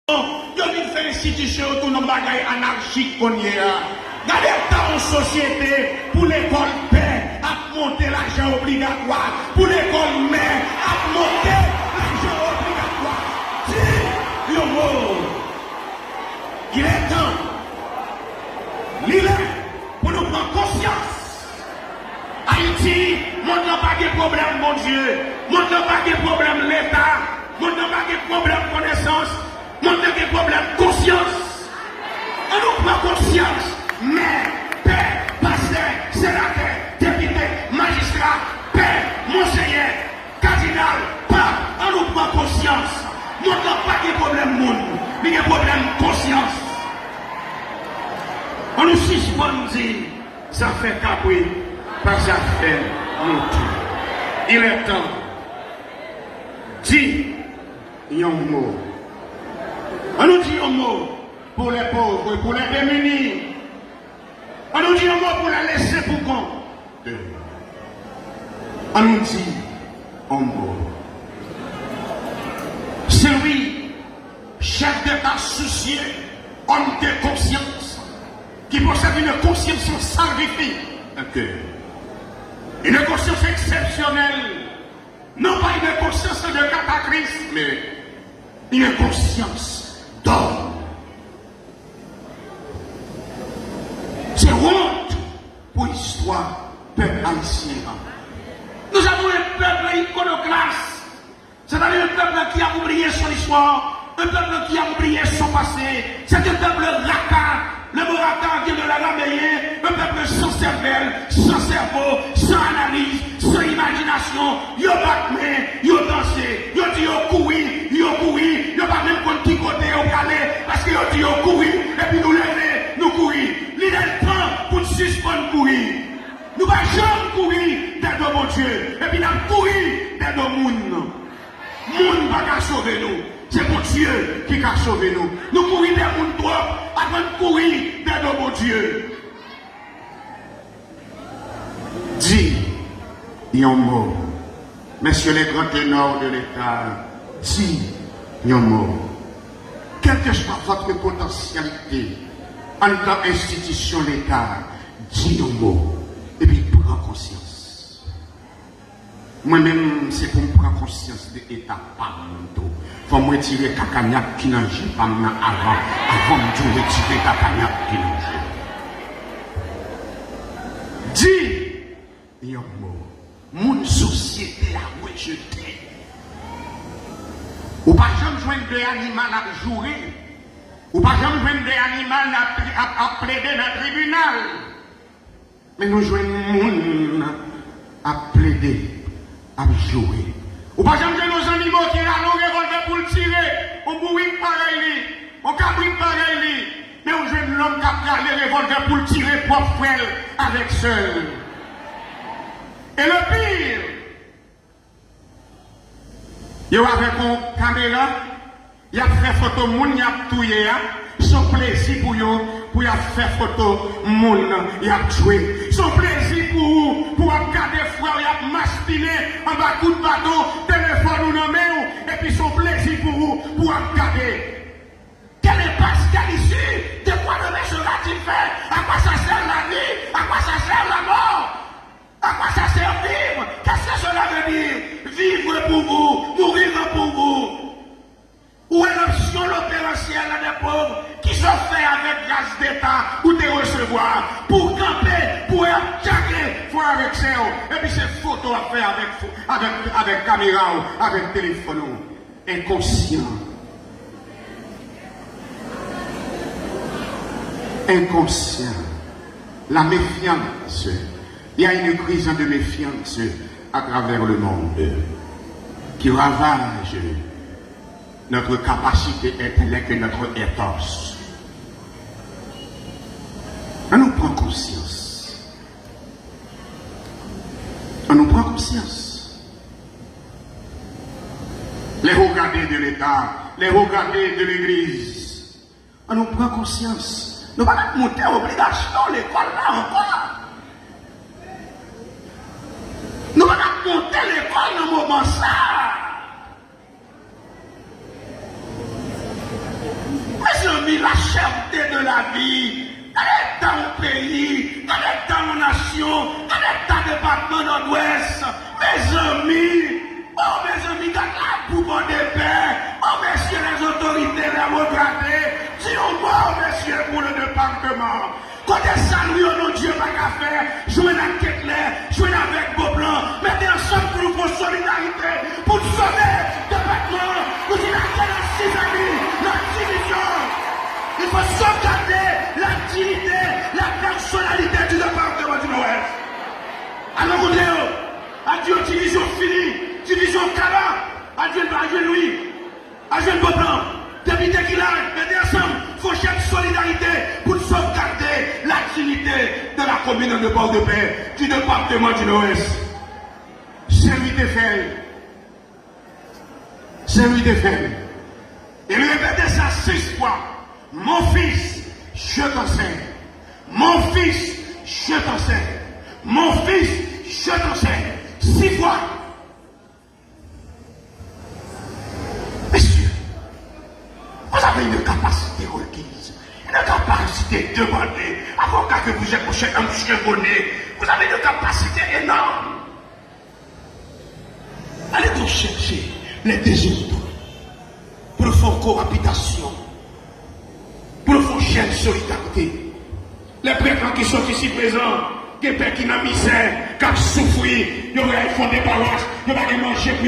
Yo vin faire institution tout nos bagaille anarchique qu'on y a. Gardez temps en société pour l'école paix à monter l'argent obligatoire. Pour l'école mère à monter l'argent obligatoire. Si le mot, il est temps. Il est pour nous prendre conscience. Haïti, monde n'a pas de problème, mon Dieu. Monde n'a pas de problème, l'État. Monde n'a pas de problème, connaissance. Monde n'a pas de problème, conscience. On nous prend conscience. Mais, père, pasteur, sénateur, député, magistrat, père, monseigneur, cardinal, pape, on nous prend conscience. Monde n'a pas de problème, monde. Mais il y a problème, conscience. On nous suspend, dit, ça fait capri, pas ça fait monter. Il est temps. Dis, il y a un mot. On nous dit un mot pour les pauvres et pour les démunis. On nous dit un mot pour les laisser pour compte. On nous dit un mot. C'est lui, chef d'État soucieux, homme de conscience, qui possède une conscience sans répit. Une conscience exceptionnelle. Non pas une conscience de cataclysme, mais une conscience d'homme. C'est honte pour l'histoire peuple haïtien. Nous avons un peuple iconoclaste, c'est-à-dire un peuple qui a oublié son histoire, un peuple qui a oublié son passé. C'est un peuple racard, le mot racard vient de l'araméen, un peuple sans cervelle, sans cerveau, sans analyse, sans imagination. Yo batté, yo dansé, yo dit yo couru, yo pas même contre qui côté au calé, parce que yo dit yo couru, et puis nous lever, nous courir. L'idée le temps pour nous suspendre courir. Nous ne pouvons jamais courir dans mon Dieu, et puis nous courir dans nos mondes. Monde ne va pas sauver nous. C'est mon Dieu qui va sauver nous. Nous courons des mondes trop avant de courir dans mon Dieu. Dis, il y a un mot. Messieurs les grands ténors de l'État, dis, il y a un mot. Quelle que soit votre potentialité en tant qu'institution d'État, dis un mot. Et puis prends conscience. Moi-même, c'est pour me prendre conscience de l'État par mon dos. Il faut me retirer Kakagnac qui n'a pas avant de retirer Kakagnac qui n'a pas. Dis, il y a un mot. Mon société a rejeté. Ou pas jamais joindre des animaux à jouer. Ou pas jamais joindre des animaux à plaider dans le tribunal. Mais nous jouons monde à plaider, à jouer. Ou pas jamais nos animaux qui ont un revolver pour le tirer. On bouille pareil, on cabrit pareil. Mais on joue l'homme qui a les revolver pour le tirer propre frère avec seul. Et le pire, il y a avec une caméra, il y a fait photo moun, il y a touillé, son plaisir pour eux, pour faire photo moun, il y a joué. Son plaisir pour regarder frère, il y a mastiné en bas coup de bateau, téléphone ou non et puis son plaisir pour regarder. Quelle est Pascal ici? De quoi le mec sera-t-il fait? À quoi ça sert la vie? À quoi ça sert la mort? À quoi ça sert vivre? Qu'est-ce que cela veut dire? Vivre pour vous, mourir pour vous. Où est l'option l'opérationnelle des pauvres qui sont faits avec grâce d'État ou de recevoir pour camper, pour attaquer, il faut avec ça. Et puis ces photos à faire avec caméra ou avec téléphone. Inconscient. Inconscient. La méfiance. Il y a une crise de méfiance à travers le monde qui ravage notre capacité intellectuelle et notre ethos. On nous prend conscience. On nous prend conscience. Les regardés de l'État, les regardés de l'Église, on nous prend conscience. Nous allons monter à obligation l'école là encore. Nous allons monter l'école dans le moment ça. Mes amis, la cherté de la vie, dans l'état au pays, dans l'état aux nations, dans l'état département nord-ouest, mes amis, dans la pouvoir de paix, messieurs les autorités démocratiques, disons-moi, messieurs, pour le département. Quand des saluts, non Dieu, pas qu'à faire, jouer la quête là, jouer avec vos plans, mettez ensemble pour nous pour solidarité, pour sauver le département, pour dire la 6 amis, la division. Il faut sauvegarder la dignité, la personnalité du département du Nord-Ouest. Alors, vous dites, adieu, division finie, division Kala, adieu Louis, adieu le Boblan, député qui l'a, mettez ensemble, il faut chercher solidarité pour sauvegarder la dignité de la commune de Port-de-Paix, du département du Nord-Ouest. C'est lui de faire. C'est lui de faire. Et lui répéter ça 6 fois. Mon fils, je t'enseigne. Mon fils, je t'enseigne. Mon fils, je t'enseigne. 6 fois. Messieurs, vous avez une capacité requise, une capacité demandée. Avocat que vous êtes un chevronné, vous avez une capacité énorme. Allez donc chercher les désordres pour faire cohabitation, pour faire chaîne solidarité. Les prêtres qui sont ici présents, des pères qui n'ont misère, qui ont souffert, ils ont font des paroisses, ils ont manger pour